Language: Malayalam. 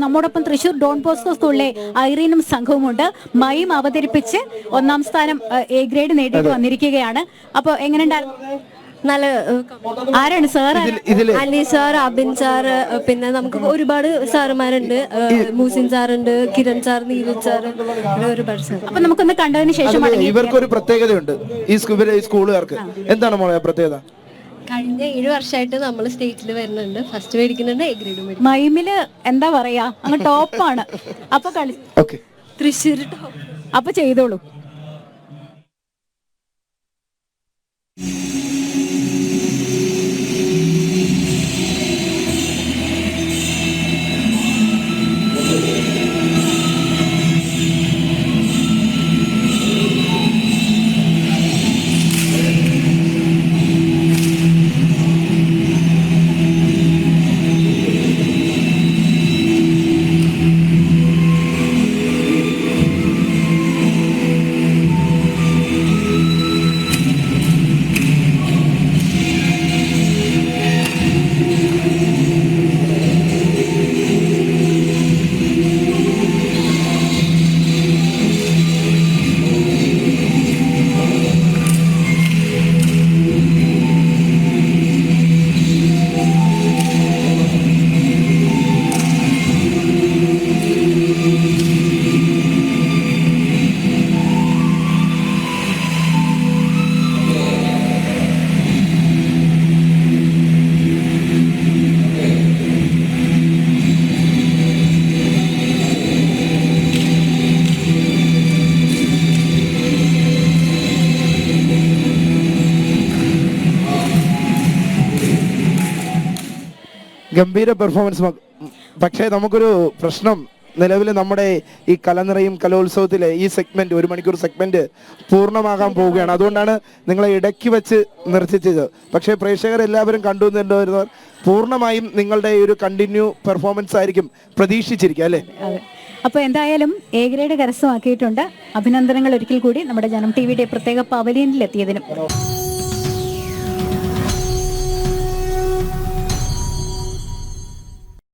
നമ്മോടൊപ്പം തൃശൂർ ഡോൺ ബോസ്കോ സ്കൂളിലെ ഐറീനും സംഘവുമുണ്ട്. മൈം അവതരിപ്പിച്ച് 1ാം സ്ഥാനം എ ഗ്രേഡ് നേടിയിട്ട് വന്നിരിക്കുകയാണ്. അപ്പോൾ എങ്ങനെയുണ്ടായിരുന്നു? നല്ല ആരാണ് sir? Ali sir, Abin sir, പിന്നെ നമുക്ക് ഒരുപാട് സാറുമാരുണ്ട്. മൂസിൻ സാറുണ്ട്, കിരൺ സാർ, നീരജ് സാർ, ഒരുപാട് സാർ. അപ്പൊ നമുക്കൊന്ന് കണ്ടതിന് ശേഷം ഇവർക്കൊരു പ്രത്യേകതയുണ്ട് ഈ സ്കൂളുകാർക്ക്. എന്താണ് മോളെ പ്രത്യേകത? കഴിഞ്ഞ 7 വർഷമായിട്ട് നമ്മൾ സ്റ്റേറ്റിൽ വരുന്നുണ്ട്. ഫസ്റ്റ് മേടിക്കുന്നുണ്ട്, എ ഗ്രേഡ്. മൈമില് എന്താ പറയാ, അങ്ങ് ടോപ്പാണ്. അപ്പൊ തൃശ്ശൂർ ടോപ്പ്. അപ്പൊ ചെയ്തോളൂ. ഗംഭീര പെർഫോമൻസ്. പക്ഷേ നമുക്കൊരു പ്രശ്നം, നിലവിൽ നമ്മുടെ ഈ കലനിറയും കലോത്സവത്തിലെ ഈ സെഗ്മെന്റ് 1 മണിക്കൂർ സെഗ്മെന്റ് പൂർണ്ണമാകാൻ പോവുകയാണ്. അതുകൊണ്ടാണ് നിങ്ങളെ ഇടയ്ക്ക് വെച്ച് നിർത്തിച്ചത്. പക്ഷേ പ്രേക്ഷകർ എല്ലാവരും കണ്ടുവരുന്നവർ പൂർണ്ണമായും നിങ്ങളുടെ ഒരു കണ്ടിന്യൂ പെർഫോമൻസ് ആയിരിക്കും പ്രതീക്ഷിച്ചിരിക്കുക, അല്ലേ? അപ്പോൾ എന്തായാലും എ ഗ്രേഡ് കരസ്ഥമാക്കിയിട്ടുണ്ട്. അഭിനന്ദനങ്ങൾ ഒരിക്കൽ കൂടി നമ്മുടെ ജനം ടി വിയുടെ പ്രത്യേക പവലിയനിൽ എത്തിയതിനും.